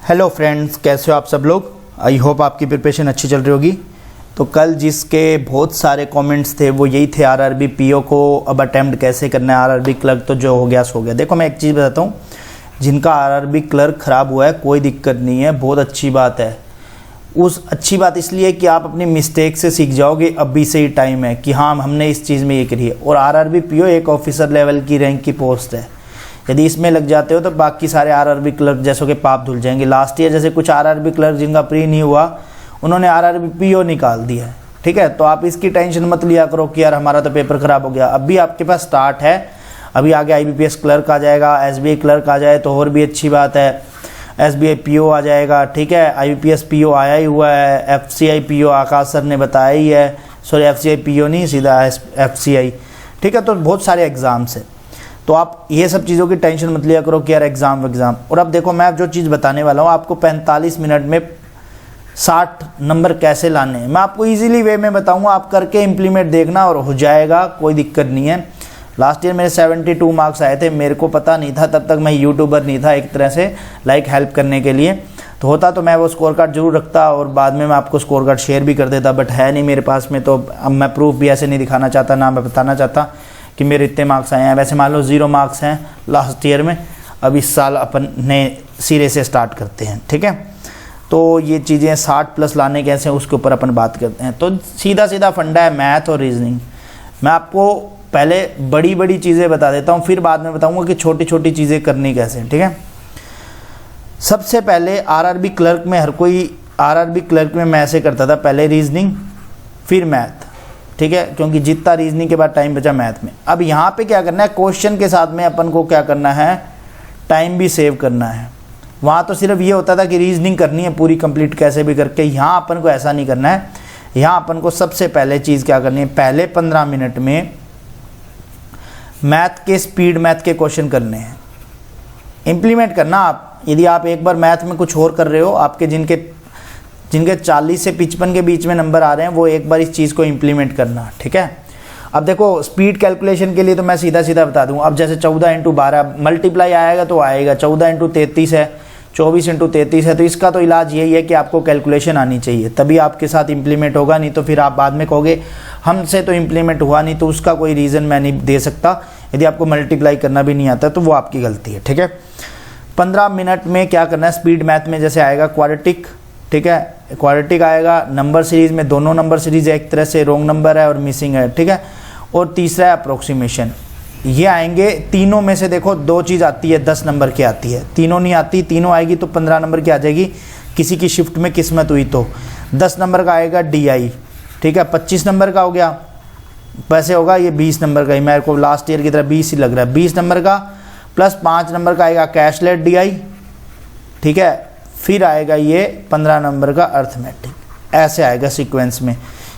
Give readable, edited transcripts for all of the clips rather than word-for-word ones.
Hello friends, कैसे हो आप सब लोग। आई होप आपकी प्रिपरेशन अच्छी चल रही होगी। तो कल जिसके बहुत सारे कमेंट्स थे वो यही थे, आरआरबी पीओ को अब अटेम्प्ट कैसे करना है, आरआरबी क्लर्क तो जो हो गया सो गया। देखो मैं एक चीज़ बताता हूँ, जिनका आरआरबी क्लर्क ख़राब हुआ है कोई दिक्कत नहीं है, बहुत अच्छी बात है। उस अच्छी बात इसलिए कि आप अपनी मिस्टेक से सीख जाओगे, अभी से ही टाइम है कि हाँ हमने इस चीज़ में ये करी है। और आरआरबी पीओ एक ऑफिसर लेवल की रैंक की पोस्ट है, यदि इसमें लग जाते हो तो बाकी सारे आरआरबी क्लर्क जैसों के पाप धुल जाएंगे। लास्ट ईयर जैसे कुछ आरआरबी क्लर्क जिनका प्री नहीं हुआ उन्होंने आरआरबी पीओ निकाल दिया है, ठीक है। तो आप इसकी टेंशन मत लिया करो कि यार हमारा तो पेपर खराब हो गया। अभी आपके पास स्टार्ट है, अभी आगे आईबीपीएस क्लर्क आ जाएगा, एसबीआई क्लर्क आ जाए तो और भी अच्छी बात है, एसबीआई पीओ आ जाएगा, ठीक है। आईबीपीएस पीओ आया ही हुआ है, एफसीआई पीओ आकाश सर ने बताया ही है, सॉरी एफसीआई पीओ नहीं सीधा एफसीआई, ठीक है। तो बहुत सारे एग्जाम्स हैं, तो आप ये सब चीज़ों की टेंशन मत लिया करो कि यार एग्ज़ाम। और अब देखो मैं जो चीज़ बताने वाला हूँ आपको 45 मिनट में 60 नंबर कैसे लाने हैं मैं आपको इजीली वे में बताऊंगा। आप करके इम्प्लीमेंट देखना और हो जाएगा, कोई दिक्कत नहीं है। लास्ट ईयर मेरे 72 मार्क्स आए थे, मेरे को पता नहीं था, तब तक मैं यूट्यूबर नहीं था एक तरह से, लाइक हेल्प करने के लिए। तो होता तो मैं वो स्कोर कार्ड जरूर रखता और बाद में मैं आपको स्कोर कार्ड शेयर भी कर देता, बट है नहीं मेरे पास में, तो अब मैं प्रूफ भी ऐसे नहीं दिखाना चाहता, ना मैं बताना चाहता कि मेरे इतने मार्क्स आए हैं। वैसे मान लो 0 मार्क्स हैं लास्ट ईयर में, अब इस साल अपन नए सिरे से स्टार्ट करते हैं, ठीक है। तो ये चीज़ें 60 प्लस लाने कैसे हैं उसके ऊपर अपन बात करते हैं। तो सीधा सीधा फंडा है मैथ और रीजनिंग। मैं आपको पहले बड़ी बड़ी चीज़ें बता देता हूँ, फिर बाद में बताऊँगा कि छोटी छोटी चीज़ें करनी कैसे, ठीक है। सबसे पहले आरआरबी क्लर्क में हर कोई आरआरबी क्लर्क में मैं ऐसे करता था, पहले रीजनिंग फिर मैथ, ठीक है, क्योंकि जितना रीजनिंग के बाद टाइम बचा मैथ में। अब यहाँ पे क्या करना है, क्वेश्चन के साथ में अपन को क्या करना है, टाइम भी सेव करना है। वहाँ तो सिर्फ ये होता था कि रीजनिंग करनी है पूरी कंप्लीट कैसे भी करके, यहाँ अपन को ऐसा नहीं करना है। यहाँ अपन को सबसे पहले चीज़ क्या करनी है, पहले 15 मिनट में मैथ के स्पीड मैथ के क्वेश्चन करने हैं, इम्प्लीमेंट करना आप। यदि आप एक बार मैथ में कुछ और कर रहे हो, आपके जिनके 40 से 55 के बीच में नंबर आ रहे हैं, वो एक बार इस चीज़ को इम्प्लीमेंट करना, ठीक है। अब देखो स्पीड कैलकुलेशन के लिए तो मैं सीधा सीधा बता दूं। अब जैसे 14 × 12 मल्टीप्लाई आएगा तो आएगा, 14 × 33 है, 24 × 33 है, तो इसका तो इलाज यही है कि आपको कैलकुलेशन आनी चाहिए, तभी आपके साथ इम्प्लीमेंट होगा। नहीं तो फिर आप बाद में कहोगे हमसे तो इम्प्लीमेंट हुआ नहीं, तो उसका कोई रीज़न मैं नहीं दे सकता। यदि आपको मल्टीप्लाई करना भी नहीं आता तो वो आपकी गलती है, ठीक है। 15 मिनट में क्या करना है, स्पीड मैथ में जैसे आएगा क्वाड्रेटिक, ठीक है, क्वाड्रेटिक आएगा। नंबर सीरीज में दोनों नंबर सीरीज एक तरह से रोंग नंबर है और मिसिंग है, ठीक है। और तीसरा है अप्रोक्सीमेशन, ये आएंगे। तीनों में से देखो 2 चीज़ आती है 10 नंबर की आती है, तीनों नहीं आती, तीनों आएगी तो 15 नंबर की आ जाएगी। किसी की शिफ्ट में किस्मत हुई तो 10 नंबर का आएगा DI, ठीक है। 25 नंबर का हो गया, वैसे होगा ये 20 नंबर का ही, मेरे को लास्ट ईयर की तरह 20 ही लग रहा है। 20 नंबर का प्लस 5 नंबर का आएगा कैशलेट DI, ठीक है। फिर आएगा ये 15 नंबर का अर्थमेटिक, ऐसे आएगा सीक्वेंस में।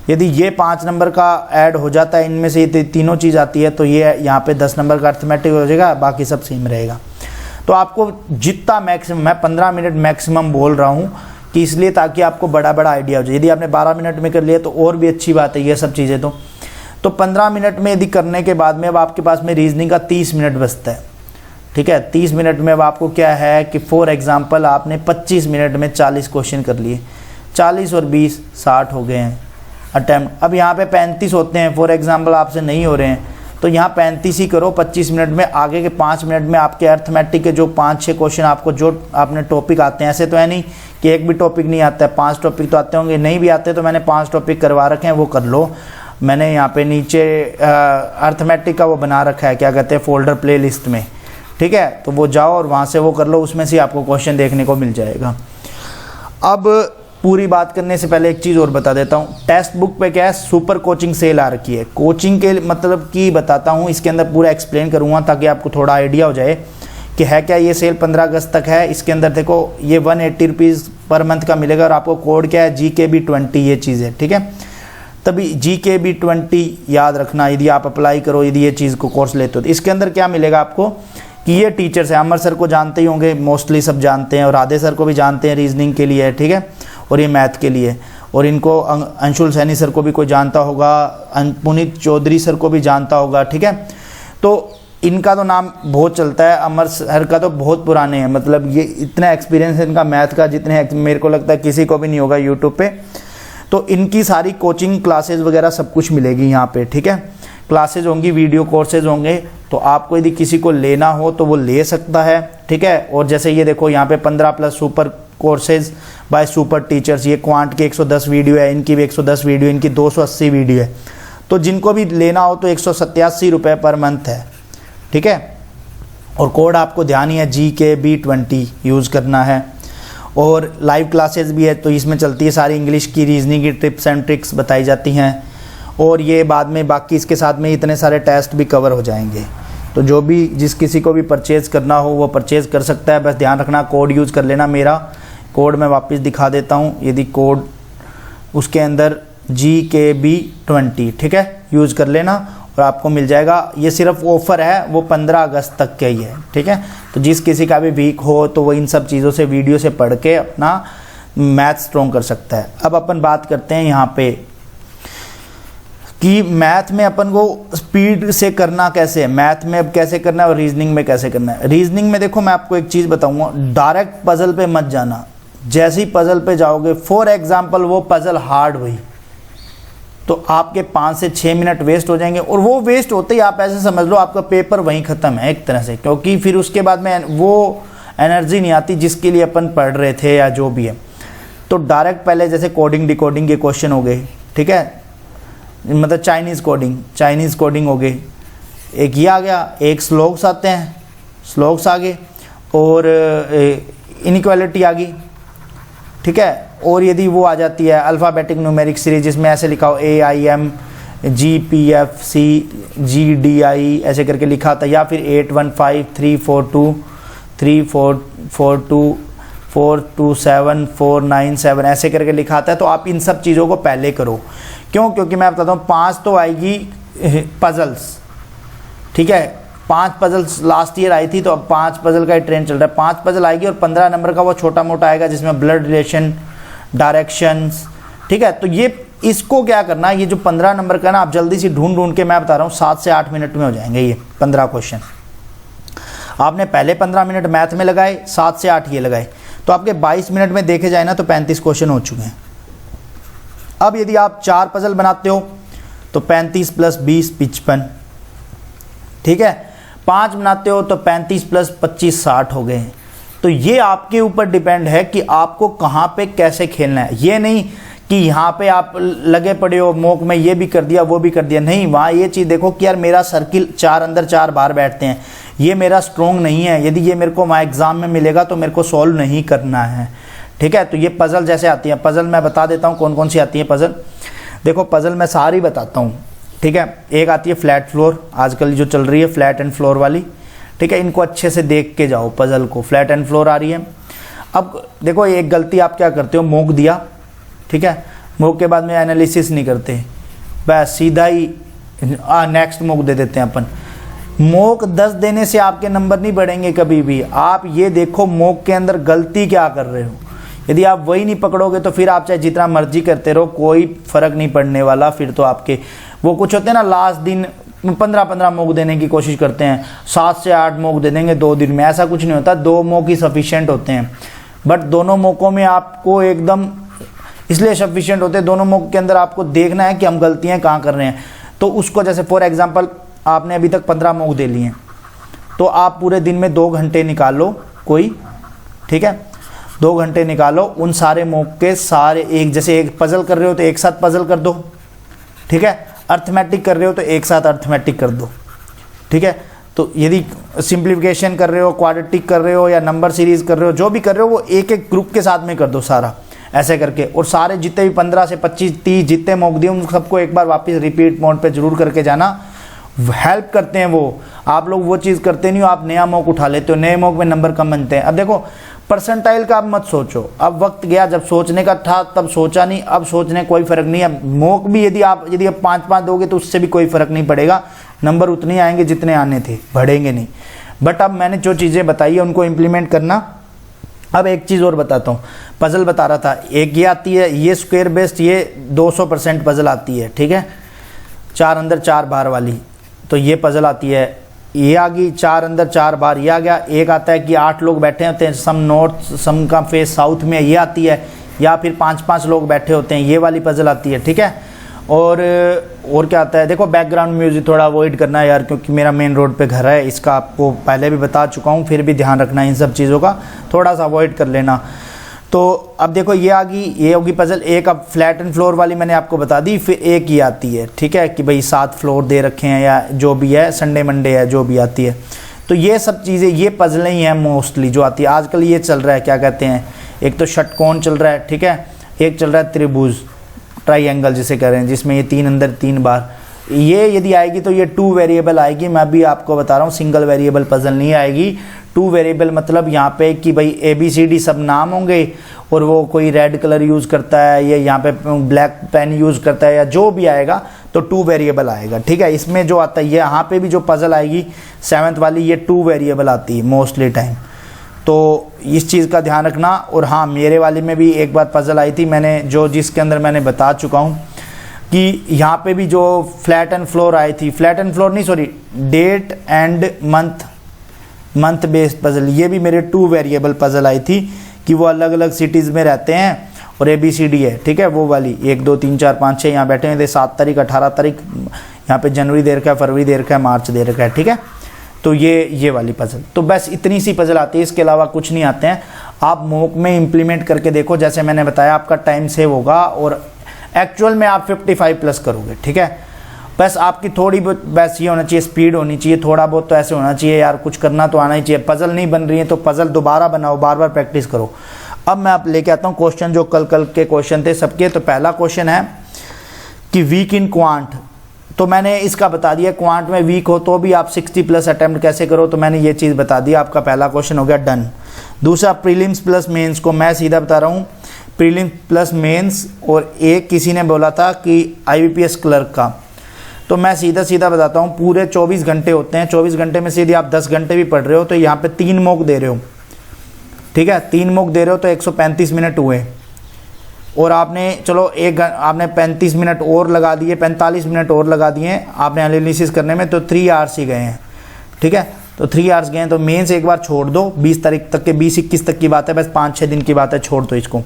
यदि ये 5 नंबर का ऐड हो जाता है, इनमें से ये तीनों चीज़ आती है, तो ये यहाँ पे 10 नंबर का अर्थमेटिक हो जाएगा, बाकी सब सेम रहेगा। तो आपको जितना मैक्सिमम, मैं 15 मिनट मैक्सिमम बोल रहा हूँ कि इसलिए ताकि आपको बड़ा बड़ा आइडिया हो जाए। यदि आपने 12 मिनट में कर लिया तो और भी अच्छी बात है, ये सब चीज़ें तो 15 मिनट में यदि करने के बाद में अब आपके पास में रीजनिंग का 30 मिनट बचता है, ठीक है। 30 मिनट में अब आपको क्या है कि फॉर एग्जांपल आपने 25 मिनट में 40 क्वेश्चन कर लिए, 40 और 20 60 हो गए हैं अटैम्प्ट। अब यहाँ पे 35 होते हैं, फॉर एग्जांपल आपसे नहीं हो रहे हैं तो यहाँ 35 ही करो 25 मिनट में। आगे के 5 मिनट में आपके अर्थमेटिक के जो 5-6 क्वेश्चन आपको जो आपने टॉपिक आते हैं, ऐसे तो है नहीं कि एक भी टॉपिक नहीं आता है, 5 टॉपिक तो आते होंगे, नहीं भी आते तो मैंने 5 टॉपिक करवा रखे हैं, वो कर लो। मैंने यहाँ पे नीचे अर्थमेटिक का वो बना रखा है, क्या कहते हैं, फोल्डर प्ले लिस्ट में, ठीक है। तो वो जाओ और वहाँ से वो कर लो, उसमें से आपको क्वेश्चन देखने को मिल जाएगा। अब पूरी बात करने से पहले एक चीज़ और बता देता हूँ, टेक्स्ट बुक पे क्या है, सुपर कोचिंग सेल आ रखी है। कोचिंग के मतलब की बताता हूँ, इसके अंदर पूरा एक्सप्लेन करूँगा ताकि आपको थोड़ा आइडिया हो जाए कि है क्या। ये सेल 15 अगस्त तक है। इसके अंदर देखो ये 180 रुपीज़ पर मंथ का मिलेगा और आपको कोड क्या है, GKB20, ये चीज़ है, ठीक है। तभी GKB20 याद रखना यदि आप अप्लाई करो, यदि ये चीज़ को कोर्स लेते हो। तो इसके अंदर क्या मिलेगा आपको कि ये टीचर्स हैं, अमर सर को जानते ही होंगे, मोस्टली सब जानते हैं, और राधे सर को भी जानते हैं रीजनिंग के लिए, ठीक है, और ये मैथ के लिए। और इनको अंशुल सैनी सर को भी कोई जानता होगा, पुनीत चौधरी सर को भी जानता होगा, ठीक है। तो इनका तो नाम बहुत चलता है, अमर सर का तो बहुत पुराने हैं, मतलब ये इतना एक्सपीरियंस है इनका मैथ का, जितने मेरे को लगता है किसी को भी नहीं होगा यूट्यूब पे। तो इनकी सारी कोचिंग क्लासेस वगैरह सब कुछ मिलेगी यहाँ पे, ठीक है। क्लासेज होंगी, वीडियो कोर्सेज होंगे, तो आपको यदि किसी को लेना हो तो वो ले सकता है, ठीक है। और जैसे ये देखो यहाँ पे 15+ super courses by super teachers, ये क्वांट की 110 वीडियो है, इनकी भी 110 वीडियो, इनकी 280 वीडियो है। तो जिनको भी लेना हो तो 187 रुपये पर मंथ है, ठीक है। और कोड आपको ध्यान ही है GKB20 यूज़ करना है। और लाइव क्लासेस भी है, तो इसमें चलती है सारी इंग्लिश की, रीजनिंग की टिप्स एंड ट्रिक्स बताई जाती हैं। और ये बाद में बाकी इसके साथ में इतने सारे टेस्ट भी कवर हो जाएंगे। तो जो भी जिस किसी को भी परचेज़ करना हो वो परचेज़ कर सकता है, बस ध्यान रखना कोड यूज़ कर लेना। मेरा कोड मैं वापस दिखा देता हूँ, यदि कोड उसके अंदर GKB20, ठीक है, यूज़ कर लेना और आपको मिल जाएगा। ये सिर्फ ऑफ़र है, वो 15 अगस्त तक का ही है, ठीक है। तो जिस किसी का भी वीक हो तो वो इन सब चीज़ों से वीडियो से पढ़ के अपना मैथ स्ट्रॉन्ग कर सकता है। अब अपन बात करते हैं यहाँ पे कि मैथ में अपन को स्पीड से करना कैसे है, मैथ में अब कैसे करना है और रीजनिंग में कैसे करना है। रीजनिंग में देखो मैं आपको एक चीज़ बताऊंगा, डायरेक्ट पजल पे मत जाना। जैसे ही पजल पे जाओगे, फॉर एग्जांपल वो पजल हार्ड हुई तो आपके 5 से 6 मिनट वेस्ट हो जाएंगे, और वो वेस्ट होते ही आप ऐसे समझ लो आपका पेपर वहीं ख़त्म है एक तरह से, क्योंकि फिर उसके बाद में वो एनर्जी नहीं आती जिसके लिए अपन पढ़ रहे थे या जो भी है। तो डायरेक्ट पहले जैसे कोडिंग डिकोडिंग के क्वेश्चन हो गए, ठीक है, मतलब चाइनीज़ कोडिंग हो गई, एक ये आ गया, एक स्लोक्स आते हैं, स्लोक्स आ गए, और इनइक्वालिटी आ गई, ठीक है। और यदि वो आ जाती है अल्फ़ाबेटिक न्यूमेरिक सीरीज, जिसमें ऐसे लिखा हो AIM GPFC GDI ऐसे करके लिखा था, या फिर 815 342 3442 427 497 ऐसे करके लिखा आता है। तो आप इन सब चीज़ों को पहले करो, क्यों? क्योंकि मैं बताता हूँ 5 तो आएगी पजल्स, ठीक है, 5 पजल्स लास्ट ईयर आई थी, तो अब 5 पजल का ही ट्रेंड चल रहा है। 5 पजल आएगी और 15 नंबर का वो छोटा मोटा आएगा जिसमें ब्लड रिलेशन, डायरेक्शंस, ठीक है। तो ये इसको क्या करना है, ये जो 15 नंबर का ना आप जल्दी से ढूंढ के, मैं बता रहा हूँ 7 से 8 मिनट में हो जाएंगे ये 15 क्वेश्चन। आपने पहले 15 मिनट मैथ में लगाए, 7 से 8 ये लगाए, तो आपके 22 मिनट में देखे जाए ना तो 35 क्वेश्चन हो चुके हैं। अब यदि आप 4 पजल बनाते हो तो 35 + 20 55, ठीक है। 5 बनाते हो तो 35 + 25 60 हो गए। तो ये आपके ऊपर डिपेंड है कि आपको कहाँ पे कैसे खेलना है। ये नहीं कि यहाँ पे आप लगे पड़े हो मॉक में, ये भी कर दिया वो भी कर दिया, नहीं। वहाँ ये चीज़ देखो कि यार मेरा सर्किल 4 अंदर 4 बाहर बैठते हैं, ये मेरा स्ट्रॉन्ग नहीं है, यदि ये मेरे को वहाँ एग्ज़ाम में मिलेगा तो मेरे को सॉल्व नहीं करना है, ठीक है। तो ये पज़ल जैसे आती है, पज़ल मैं बता देता हूँ कौन कौन सी आती है पज़ल। देखो पज़ल मैं सारी बताता हूँ, ठीक है। एक आती है फ्लैट फ्लोर, आजकल जो चल रही है फ्लैट एंड फ्लोर वाली, ठीक है। इनको अच्छे से देख के जाओ पज़ल को, फ्लैट एंड फ्लोर आ रही है। अब देखो एक गलती आप क्या करते हो, मॉक दिया, ठीक है, मॉक के बाद में एनालिसिस नहीं करते, बस सीधा ही नेक्स्ट मॉक दे देते हैं अपन। मॉक 10 देने से आपके नंबर नहीं बढ़ेंगे कभी भी। आप ये देखो मॉक के अंदर गलती क्या कर रहे हो, यदि आप वही नहीं पकड़ोगे तो फिर आप चाहे जितना मर्जी करते रहो, कोई फ़र्क नहीं पड़ने वाला। फिर तो आपके वो कुछ होते हैं ना, लास्ट दिन 15-15 मॉक देने की कोशिश करते हैं, 7 से 8 मॉक दे देंगे 2 दिन में, ऐसा कुछ नहीं होता। 2 मॉक ही सफिशिएंट होते हैं, बट दोनों मॉकों में आपको एकदम इसलिए सफिशिएंट होते हैं, दोनों मॉक के अंदर आपको देखना है कि हम गलतियाँ कहाँ कर रहे हैं। तो उसको जैसे फॉर एग्जांपल आपने अभी तक 15 मॉक दे लिए हैं, तो आप पूरे दिन में 2 घंटे निकालो कोई, ठीक है, 2 घंटे निकालो, उन सारे मॉक के सारे एक जैसे एक पजल कर रहे हो तो एक साथ पजल कर दो, ठीक है। अर्थमेटिक कर रहे हो तो एक साथ अर्थमेटिक कर दो, ठीक है। तो यदि सिंप्लीफिकेशन कर रहे हो, क्वाड्रेटिक कर रहे हो या नंबर सीरीज कर रहे हो, जो भी कर रहे हो वो एक एक ग्रुप के साथ में कर दो सारा ऐसे करके। और सारे जितने भी 15 से 25 30 जितने मॉक दिए उन सबको एक बार वापस रिपीट मोड पे जरूर करके जाना, हेल्प करते हैं वो। आप लोग वो चीज़ करते नहीं हो, आप नया मॉक उठा लेते हो, नए मॉक में नंबर कम बनते हैं। अब देखो परसेंटाइल का आप मत सोचो, अब वक्त गया, जब सोचने का था तब सोचा नहीं, अब सोचने कोई फ़र्क नहीं है। मॉक भी यदि आप 5-5 दोगे तो उससे भी कोई फ़र्क नहीं पड़ेगा, नंबर उतने आएंगे जितने आने थे, बढ़ेंगे नहीं। बट अब मैंने जो चीज़ें बताई है उनको इम्प्लीमेंट करना। अब एक चीज़ और बताता हूँ, पज़ल बता रहा था, एक ये आती है, ये स्क्वायर बेस्ड, ये 200% पज़ल आती है, ठीक है, 4 अंदर 4 बाहर वाली। तो ये पज़ल आती है ये आ गई, 4 अंदर 4 बाहर, ये आ गया। एक आता है कि 8 लोग बैठे होते हैं, सम नॉर्थ सम का फेस साउथ में, ये आती है। या फिर 5-5 लोग बैठे होते हैं, ये वाली पजल आती है, ठीक है। और क्या आता है, देखो बैकग्राउंड म्यूजिक थोड़ा अवॉइड करना है यार, क्योंकि मेरा मेन रोड पे घर है, इसका आपको पहले भी बता चुका हूँ, फिर भी ध्यान रखना इन सब चीज़ों का, थोड़ा सा अवॉइड कर लेना। तो अब देखो ये आ गई, ये होगी पजल एक। अब फ्लैट एंड फ्लोर वाली मैंने आपको बता दी, फिर एक ही आती है, ठीक है, कि भाई 7 फ्लोर दे रखे हैं या जो भी है, संडे मंडे है, जो भी आती है। तो ये सब चीज़ें, ये पजलें ही हैं मोस्टली जो आती है आजकल। ये चल रहा है, क्या कहते हैं, एक तो षटकोण चल रहा है, ठीक है, एक चल रहा है त्रिभुज, ट्राइंगल जिसे कह रहे हैं, जिसमें ये 3 अंदर 3 बार। ये यदि आएगी तो ये 2 वेरिएबल आएगी। मैं भी आपको बता रहा हूँ, सिंगल वेरिएबल पजल नहीं आएगी। 2 वेरिएबल मतलब यहाँ पे कि भाई ABCD सब नाम होंगे, और वो कोई रेड कलर यूज़ करता है या यहाँ पे ब्लैक पेन यूज़ करता है, या जो भी आएगा तो 2 वेरिएबल आएगा, ठीक है। इसमें जो आता है, ये यहाँ पे भी जो पजल आएगी 7th वाली, ये 2 वेरिएबल आती है मोस्टली टाइम। तो इस चीज़ का ध्यान रखना। और हाँ, मेरे वाले में भी एक बार पजल आई थी, मैंने जिसके अंदर मैंने बता चुका हूँ कि यहाँ पे भी जो फ्लैट एंड फ्लोर आई थी, फ्लैट एंड फ्लोर नहीं sorry, date and month based puzzle, ये भी मेरे 2 वेरिएबल पजल आई थी कि वो अलग अलग सिटीज़ में रहते हैं और ABCD है, ठीक है, वो वाली 1 2 3 4 5 6 यहाँ बैठे हैं, 7 तारीख 18 तारीख, यहाँ पे जनवरी दे रखा है, फरवरी दे रखा है, मार्च दे रखा है, ठीक है। तो ये वाली पजल, तो बस इतनी सी पजल आती है, इसके अलावा कुछ नहीं आते हैं। आप मॉक में इम्प्लीमेंट करके देखो, जैसे मैंने बताया आपका टाइम सेव होगा और एक्चुअल में आप 55+ करोगे, ठीक है। बस आपकी थोड़ी बहुत बस ये होना चाहिए, स्पीड होनी चाहिए, थोड़ा बहुत तो ऐसे होना चाहिए यार, कुछ करना तो आना ही चाहिए। पजल नहीं बन रही है तो पजल दोबारा बनाओ, बार बार प्रैक्टिस करो। अब मैं आप लेके आता हूँ क्वेश्चन, जो कल के क्वेश्चन थे सबके। तो पहला क्वेश्चन है कि वीक इन क्वांट, तो मैंने इसका बता दिया, क्वांट में वीक हो तो भी आप 60+ अटेम्प्ट कैसे करो, तो मैंने ये चीज़ बता दी। आपका पहला क्वेश्चन हो गया डन। दूसरा प्रीलिम्स प्लस मेंस को मैं सीधा बता रहा हूँ, प्रीलिम्स प्लस मेंस। और एक किसी ने बोला था कि IBPS क्लर्क का, तो मैं सीधा बताता हूँ, पूरे 24 घंटे होते हैं। 24 घंटे में सीधे आप 10 घंटे भी पढ़ रहे हो तो यहाँ पे 3 मॉक दे रहे हो, ठीक है, 3 मॉक दे रहे हो तो 135 मिनट हुए। और आपने चलो आपने 35 मिनट और लगा दिए, 45 मिनट और लगा दिए आपने एनालिसिस करने में, तो 3 आवर्स ही गए हैं, ठीक है। तो 3 आवर्स गए हैं, तो मेंस एक बार छोड़ दो, 20 तारीख तक के, 20-21 तक की बात है, बस 5-6 दिन की बात है, छोड़ दो इसको।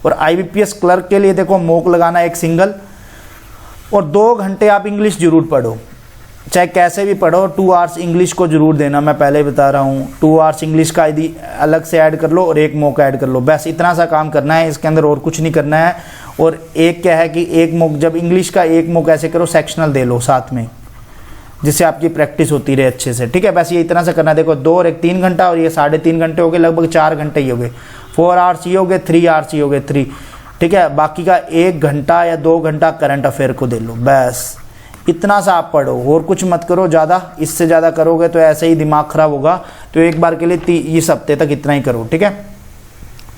और IBPS क्लर्क के लिए देखो, मॉक लगाना एक सिंगल, और 2 घंटे आप इंग्लिश जरूर पढ़ो, चाहे कैसे भी पढ़ो। 2 आवर्स इंग्लिश को जरूर देना, मैं पहले बता रहा हूँ। 2 आवर्स इंग्लिश का यदि अलग से ऐड कर लो और एक मॉक ऐड कर लो, बस इतना सा काम करना है, इसके अंदर और कुछ नहीं करना है। और एक क्या है कि एक मॉक, जब इंग्लिश का एक मॉक ऐसे करो, सेक्शनल दे लो साथ में, जिससे आपकी प्रैक्टिस होती रहे अच्छे से, ठीक है। बस ये इतना सा करना है। देखो 2 और 1 3 घंटा, और ये 3.5 घंटे हो गए, लगभग 4 घंटे ही हो गए। 4 आवर्स ही हो गए, 3 आवर्स ही हो गए, 3, ठीक है। बाकी का 1 घंटा या 2 घंटा करंट अफेयर को दे लो, बस इतना सा आप पढ़ो, और कुछ मत करो ज़्यादा। इससे ज़्यादा करोगे तो ऐसे ही दिमाग खराब होगा। तो एक बार के लिए इस हफ्ते तक इतना ही करो, ठीक है।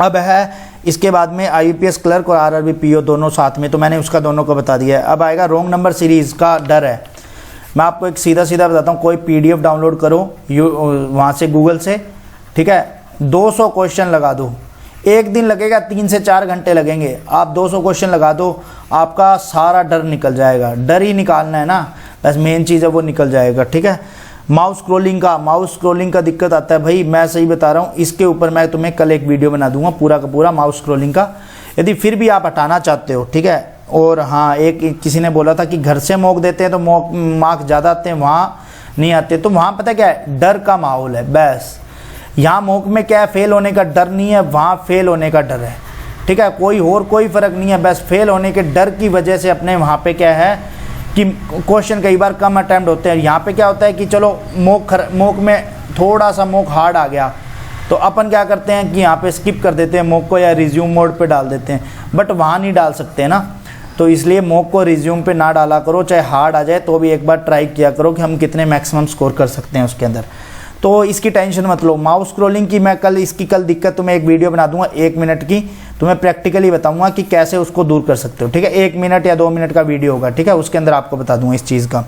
अब है इसके बाद में IBPS क्लर्क और RRB PO दोनों साथ में, तो मैंने उसका दोनों को बता दिया है। अब आएगा रोंग नंबर सीरीज़ का डर है। मैं आपको एक सीधा बताता हूँ, कोई PDF डाउनलोड करो वहाँ से गूगल से, ठीक है, 200 क्वेश्चन लगा दो, एक दिन लगेगा, 3 से 4 घंटे लगेंगे। आप 200 क्वेश्चन लगा दो, आपका सारा डर निकल जाएगा। डर ही निकालना है ना, बस मेन चीज़ है वो निकल जाएगा, ठीक है। माउस स्क्रोलिंग का दिक्कत आता है भाई, मैं सही बता रहा हूँ। इसके ऊपर मैं तुम्हें कल एक वीडियो बना दूंगा पूरा का पूरा माउस स्क्रोलिंग का, यदि फिर भी आप हटाना चाहते हो, ठीक है। और हाँ, एक किसी ने बोला था कि घर से मॉक देते हैं तो मार्क्स ज़्यादा आते हैं, वहाँ नहीं आते। तो वहाँ पता क्या है, डर का माहौल है बस। यहाँ मॉक में क्या है, फेल होने का डर नहीं है, वहाँ फेल होने का डर है, ठीक है। कोई फ़र्क नहीं है, बस फेल होने के डर की वजह से अपने वहाँ पे क्या है कि क्वेश्चन कई बार कम अटैम्प्ट होते हैं। यहाँ पे क्या होता है कि चलो मॉक में थोड़ा सा मॉक हार्ड आ गया, तो अपन क्या करते हैं कि यहाँ पे स्किप कर देते हैं मॉक को, या रिज्यूम मोड पे डाल देते हैं। बट वहाँ नहीं डाल सकते ना, तो इसलिए मॉक को रिज्यूम पे ना डाला करो, चाहे हार्ड आ जाए तो भी एक बार ट्राई किया करो कि हम कितने मैक्सिमम स्कोर कर सकते हैं उसके अंदर। तो इसकी टेंशन मत लो। माउस स्क्रॉलिंग की मैं कल दिक्कत तुम्हें एक वीडियो बना दूंगा 1 मिनट की, तुम्हें प्रैक्टिकली बताऊंगा कि कैसे उसको दूर कर सकते हो, ठीक है। 1 मिनट या 2 मिनट का वीडियो होगा, ठीक है, उसके अंदर आपको बता दूंगा इस चीज़ का।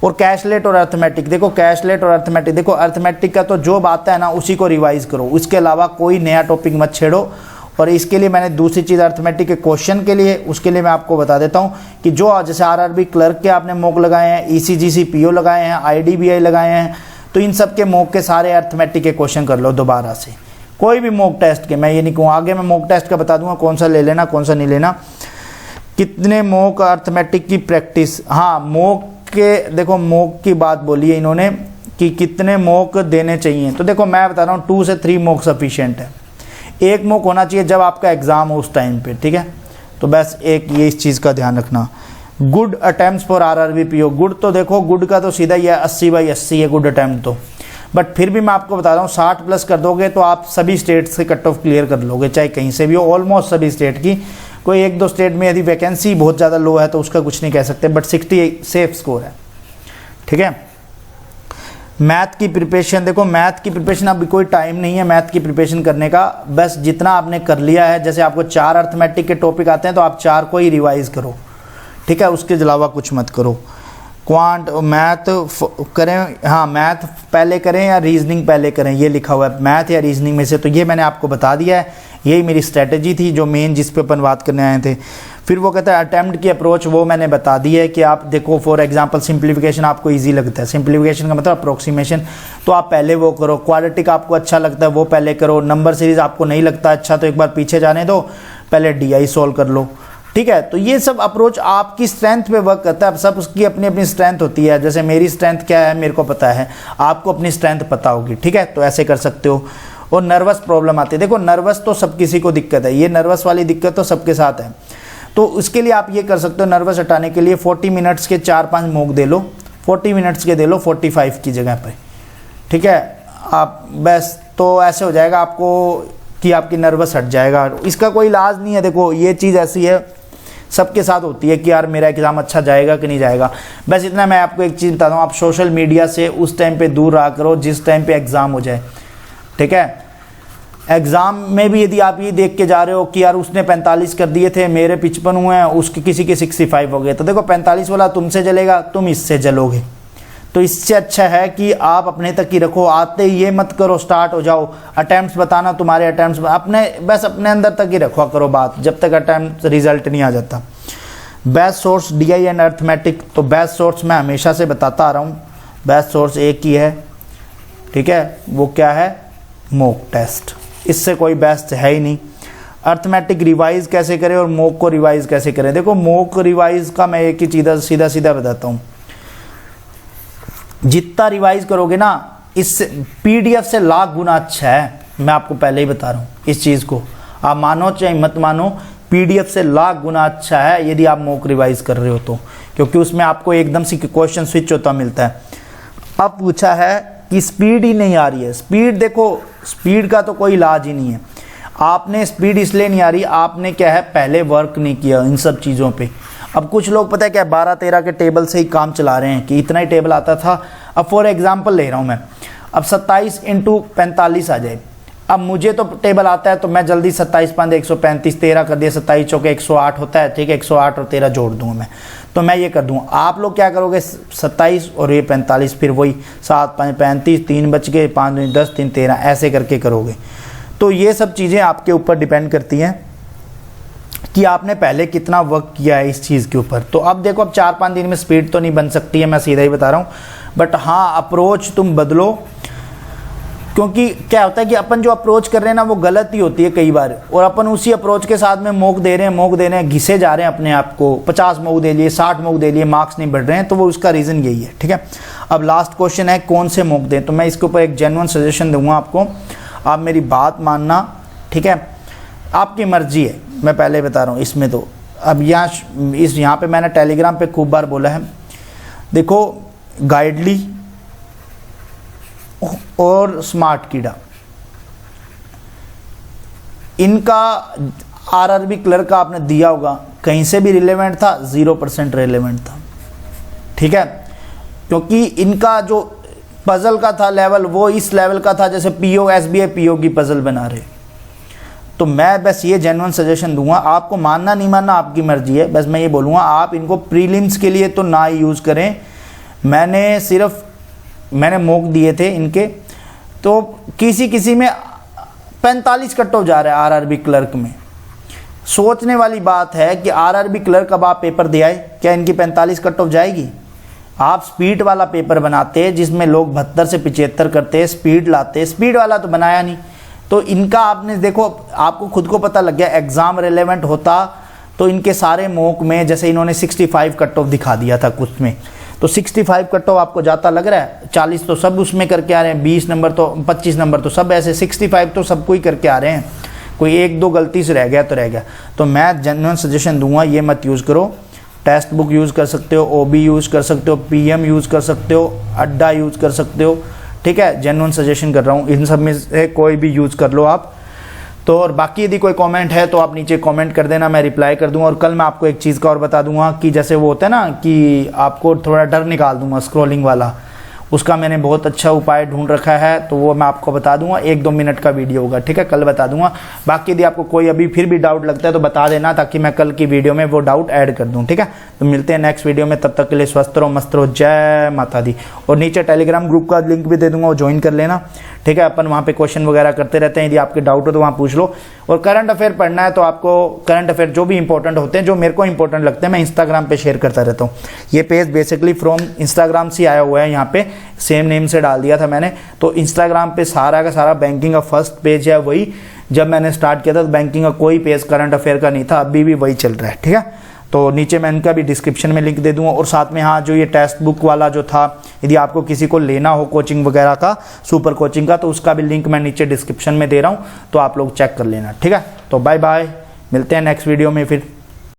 और कैशलेट और अर्थमेटिक, देखो अर्थमेटिक का तो जो बात है ना उसी को रिवाइज करो, उसके अलावा कोई नया टॉपिक मत छेड़ो। और इसके लिए मैंने दूसरी चीज़ अर्थमेटिक के क्वेश्चन के लिए, उसके लिए मैं आपको बता देता हूँ कि जो जैसे आरआरबी क्लर्क के आपने मॉक लगाए हैं, ईसीजीसी पीओ लगाए हैं, आईडीबीआई लगाए हैं, तो इन सब के मॉक के सारे अर्थमेटिक के क्वेश्चन कर लो दोबारा से। कोई भी मॉक टेस्ट के, मैं ये नहीं कहूँ, आगे मैं मॉक टेस्ट का बता दूंगा कौन सा ले लेना कौन सा नहीं लेना। कितने मॉक अर्थमेटिक की प्रैक्टिस, हाँ मॉक के, देखो मॉक की बात बोली है इन्होंने कि कितने मॉक देने चाहिए, तो देखो मैं बता रहा हूँ 2 से 3 मॉक सफिशिएंट है। एक मॉक होना चाहिए जब आपका एग्ज़ाम हो उस टाइम पे, ठीक है। तो बस एक ये इस चीज़ का ध्यान रखना। Good attempts for RRB PO, good तो देखो गुड का तो सीधा ही है 80/80 है गुड अटैम्प्ट तो, बट फिर भी मैं आपको बता रहा हूँ 60+ कर दोगे तो आप सभी स्टेट से कट ऑफ क्लियर कर लोगे, चाहे कहीं से भी हो, ऑलमोस्ट सभी स्टेट की। कोई 1-2 स्टेट में यदि वैकेंसी बहुत ज़्यादा लो है तो उसका कुछ नहीं कह सकते, बट 60 सेफ स्कोर है, ठीक है। मैथ की प्रिपरेशन, देखो मैथ की प्रिपरेशन अभी कोई टाइम नहीं है मैथ की प्रिपरेशन करने का, बस जितना आपने कर लिया है, जैसे आपको 4 अर्थमेटिक के टॉपिक आते हैं तो आप 4 को ही रिवाइज करो, ठीक है, उसके अलावा कुछ मत करो। क्वांट मैथ करें, हाँ मैथ पहले करें या रीजनिंग पहले करें, ये लिखा हुआ है मैथ या रीजनिंग में से, तो ये मैंने आपको बता दिया है, यही मेरी स्ट्रेटजी थी जो मेन जिस पे अपन बात करने आए थे। फिर वो कहता है अटेम्प्ट की अप्रोच, वो मैंने बता दी है कि आप देखो फॉर एग्जांपल सिंप्लीफिकेशन आपको इजी लगता है, सिंप्लीफिकेशन का मतलब अप्रोक्सीमेशन, तो आप पहले वो करो। क्वाड्रेटिक आपको अच्छा लगता है वो पहले करो। नंबर सीरीज आपको नहीं लगता अच्छा तो एक बार पीछे जाने दो, पहले डीआई सॉल्व कर लो, ठीक है। तो ये सब अप्रोच आपकी स्ट्रेंथ पे वर्क करता है, सब उसकी अपनी अपनी स्ट्रेंथ होती है। जैसे मेरी स्ट्रेंथ क्या है मेरे को पता है, आपको अपनी स्ट्रेंथ पता होगी, ठीक है, तो ऐसे कर सकते हो। और नर्वस प्रॉब्लम आती है, देखो नर्वस तो सब किसी को दिक्कत है, ये नर्वस वाली दिक्कत तो सबके साथ है, तो उसके लिए आप ये कर सकते हो, नर्वस हटाने के लिए 40 मिनट्स के 4-5 मॉक दे लो, 40 मिनट्स के दे लो 45 की जगह पर, ठीक है। आप बस तो ऐसे हो जाएगा आपको कि आपकी नर्वस हट जाएगा। इसका कोई इलाज नहीं है, देखो ये चीज़ ऐसी है सबके साथ होती है कि यार मेरा एग्ज़ाम अच्छा जाएगा कि नहीं जाएगा। बस इतना मैं आपको एक चीज़ बताता हूँ, आप सोशल मीडिया से उस टाइम पे दूर रहा करो जिस टाइम पे एग्ज़ाम हो जाए, ठीक है। एग्ज़ाम में भी यदि आप ये देख के जा रहे हो कि यार उसने 45 कर दिए थे, मेरे 55 हुए हैं, उसके किसी के 65 हो गए, तो देखो 45 वाला तुमसे जलेगा, तुम इससे जलोगे। तो इससे अच्छा है कि आप अपने तक ही रखो, आते ये मत करो स्टार्ट हो जाओ अटैम्प्ट्स बताना, तुम्हारे अटैम्प्ट्स अपने बस अपने अंदर तक ही रखवा करो बात, जब तक अटैम्प्ट रिजल्ट नहीं आ जाता। Best source DI and arithmetic, तो बेस्ट सोर्स मैं हमेशा से बताता आ रहा हूँ, बेस्ट सोर्स एक ही है, ठीक है, वो क्या है, मॉक टेस्ट, इससे कोई बेस्ट है ही नहीं। अर्थमेटिक रिवाइज कैसे करें और मॉक को रिवाइज कैसे करें, देखो मॉक रिवाइज का मैं एक ही चीज़ सीधा सीधा बताता हूँ, जितना रिवाइज करोगे ना इससे पीडीएफ से लाख गुना अच्छा है, मैं आपको पहले ही बता रहा हूँ इस चीज़ को, आप मानो चाहे मत मानो, पीडीएफ से लाख गुना अच्छा है यदि आप मॉक रिवाइज कर रहे हो तो, क्योंकि उसमें आपको एकदम से क्वेश्चन स्विच होता मिलता है। अब पूछा है कि स्पीड ही नहीं आ रही है, स्पीड देखो स्पीड का तो कोई इलाज ही नहीं है, आपने स्पीड इसलिए नहीं आ रही, आपने क्या है पहले वर्क नहीं किया इन सब चीज़ों पे। अब कुछ लोग पता है क्या 12-13 के टेबल से ही काम चला रहे हैं कि इतना ही टेबल आता था। अब फॉर एग्जांपल ले रहा हूँ मैं, अब 27 × 45 आ जाए, अब मुझे तो टेबल आता है तो मैं जल्दी 27×5 135, 13 कर दिया, 27 चौके 108 होता है, ठीक है, 108 और 13 जोड़ दूँगा मैं, तो मैं ये कर दूँगा। आप लोग क्या करोगे 27 और ये 45, फिर वही 7×5 35, 3 बच गए, 5 2 10 3 13, ऐसे करके करोगे। तो ये सब चीज़ें आपके ऊपर डिपेंड करती हैं कि आपने पहले कितना वर्क किया है इस चीज़ के ऊपर। तो अब देखो अब 4-5 दिन में स्पीड तो नहीं बन सकती है, मैं सीधा ही बता रहा हूँ, बट हाँ अप्रोच तुम बदलो, क्योंकि क्या होता है कि अपन जो अप्रोच कर रहे हैं ना वो गलत ही होती है कई बार, और अपन उसी अप्रोच के साथ में मॉक दे रहे हैं, घिसे जा रहे हैं अपने आप को, 50 मॉक दे लिए, 60 मॉक दे लिए, मार्क्स नहीं बढ़ रहे हैं, तो वो उसका रीज़न यही है, ठीक है। अब लास्ट क्वेश्चन है कौन से मॉक दें, तो मैं इसके ऊपर एक जेन्युइन सजेशन दूंगा आपको, आप मेरी बात मानना, ठीक है, आपकी मर्जी है, मैं पहले बता रहा हूँ इसमें। तो अब यहाँ पे मैंने टेलीग्राम पे खूब बार बोला है, देखो गाइडली और स्मार्ट कीड़ा, इनका आरआरबी क्लर्क का आपने दिया होगा, कहीं से भी रिलेवेंट था, 0% रिलेवेंट था, ठीक है, क्योंकि इनका जो पजल का था लेवल वो इस लेवल का था जैसे पीओ एसबीआई पीओ की पजल बना रहे। तो मैं बस ये जेन्युइन सजेशन दूंगा, आपको मानना नहीं मानना आपकी मर्जी है, बस मैं ये बोलूँगा आप इनको प्रीलिम्स के लिए तो ना ही यूज़ करें। मैंने मॉक दिए थे इनके, तो किसी में 45 कट ऑफ जा रहा है आरआरबी क्लर्क में। सोचने वाली बात है कि आरआरबी क्लर्क अब आप पेपर दे आए, क्या इनकी 45 कट ऑफ जाएगी? आप स्पीड वाला पेपर बनाते जिसमें लोग 72 से 75 करते, स्पीड लाते, स्पीड वाला तो बनाया नहीं, तो इनका आपने देखो, आपको खुद को पता लग गया एग्जाम रिलेवेंट होता तो इनके सारे मॉक में जैसे इन्होंने 65 कट ऑफ दिखा दिया था कुछ में, तो 65 कट ऑफ आपको जाता लग रहा है। 40 तो सब उसमें करके आ रहे हैं, 20 नंबर तो 25 नंबर तो सब ऐसे, 65 तो सबको ही करके आ रहे हैं, कोई एक दो गलती से रह गया तो रह गया। तो मैं जेन्युइन सजेशन दूंगा ये मत यूज़ करो, टेक्स्ट बुक यूज़ कर सकते हो, ओबी यूज़ कर सकते हो, पीएम यूज़ कर सकते हो, अड्डा यूज़ कर सकते हो, ठीक है। जेन्युइन सजेशन कर रहा हूँ, इन सब में से कोई भी यूज़ कर लो आप। तो और बाकी यदि कोई कमेंट है तो आप नीचे कमेंट कर देना, मैं रिप्लाई कर दूंगा। और कल मैं आपको एक चीज़ का और बता दूंगा कि जैसे वो होता है ना कि आपको थोड़ा डर निकाल दूंगा स्क्रॉलिंग वाला, उसका मैंने बहुत अच्छा उपाय ढूंढ रखा है, तो वो मैं आपको बता दूंगा, 1-2 मिनट का वीडियो होगा, ठीक है, कल बता दूंगा। बाकी यदि आपको कोई अभी फिर भी डाउट लगता है तो बता देना, ताकि मैं कल की वीडियो में वो डाउट ऐड कर दूं, ठीक है। तो मिलते हैं नेक्स्ट वीडियो में, तब तक के लिए स्वस्थ रहो, मस्त रहो, जय माता दी। और नीचे टेलीग्राम ग्रुप का लिंक भी दे दूंगा, वो ज्वाइन कर लेना, ठीक है। अपन वहाँ पे क्वेश्चन वगैरह करते रहते हैं, यदि आपके डाउट हो तो वहाँ पूछ लो। और करंट अफेयर पढ़ना है तो आपको करंट अफेयर जो भी इंपॉर्टेंट होते हैं, जो मेरे को इंपॉर्टेंट लगते हैं, मैं इंस्टाग्राम पे शेयर करता रहता हूँ। ये पेज बेसिकली फ्रॉम इंस्टाग्राम से आया हुआ है, यहाँ पे सेम नेम से डाल दिया था मैंने। तो इंस्टाग्राम पे सारा का सारा बैंकिंग का फर्स्ट पेज है वही, जब मैंने स्टार्ट किया था तो बैंकिंग का कोई पेज करंट अफेयर का नहीं था, अभी भी वही चल रहा है, ठीक है। तो नीचे मैं इनका भी डिस्क्रिप्शन में लिंक दे दूंगा। और साथ में हाँ, जो ये टेक्स्ट बुक वाला जो था, यदि आपको किसी को लेना हो कोचिंग वगैरह का, सुपर कोचिंग का, तो उसका भी लिंक मैं नीचे डिस्क्रिप्शन में दे रहा हूँ, तो आप लोग चेक कर लेना, ठीक है। तो बाय बाय, मिलते हैं नेक्स्ट वीडियो में फिर।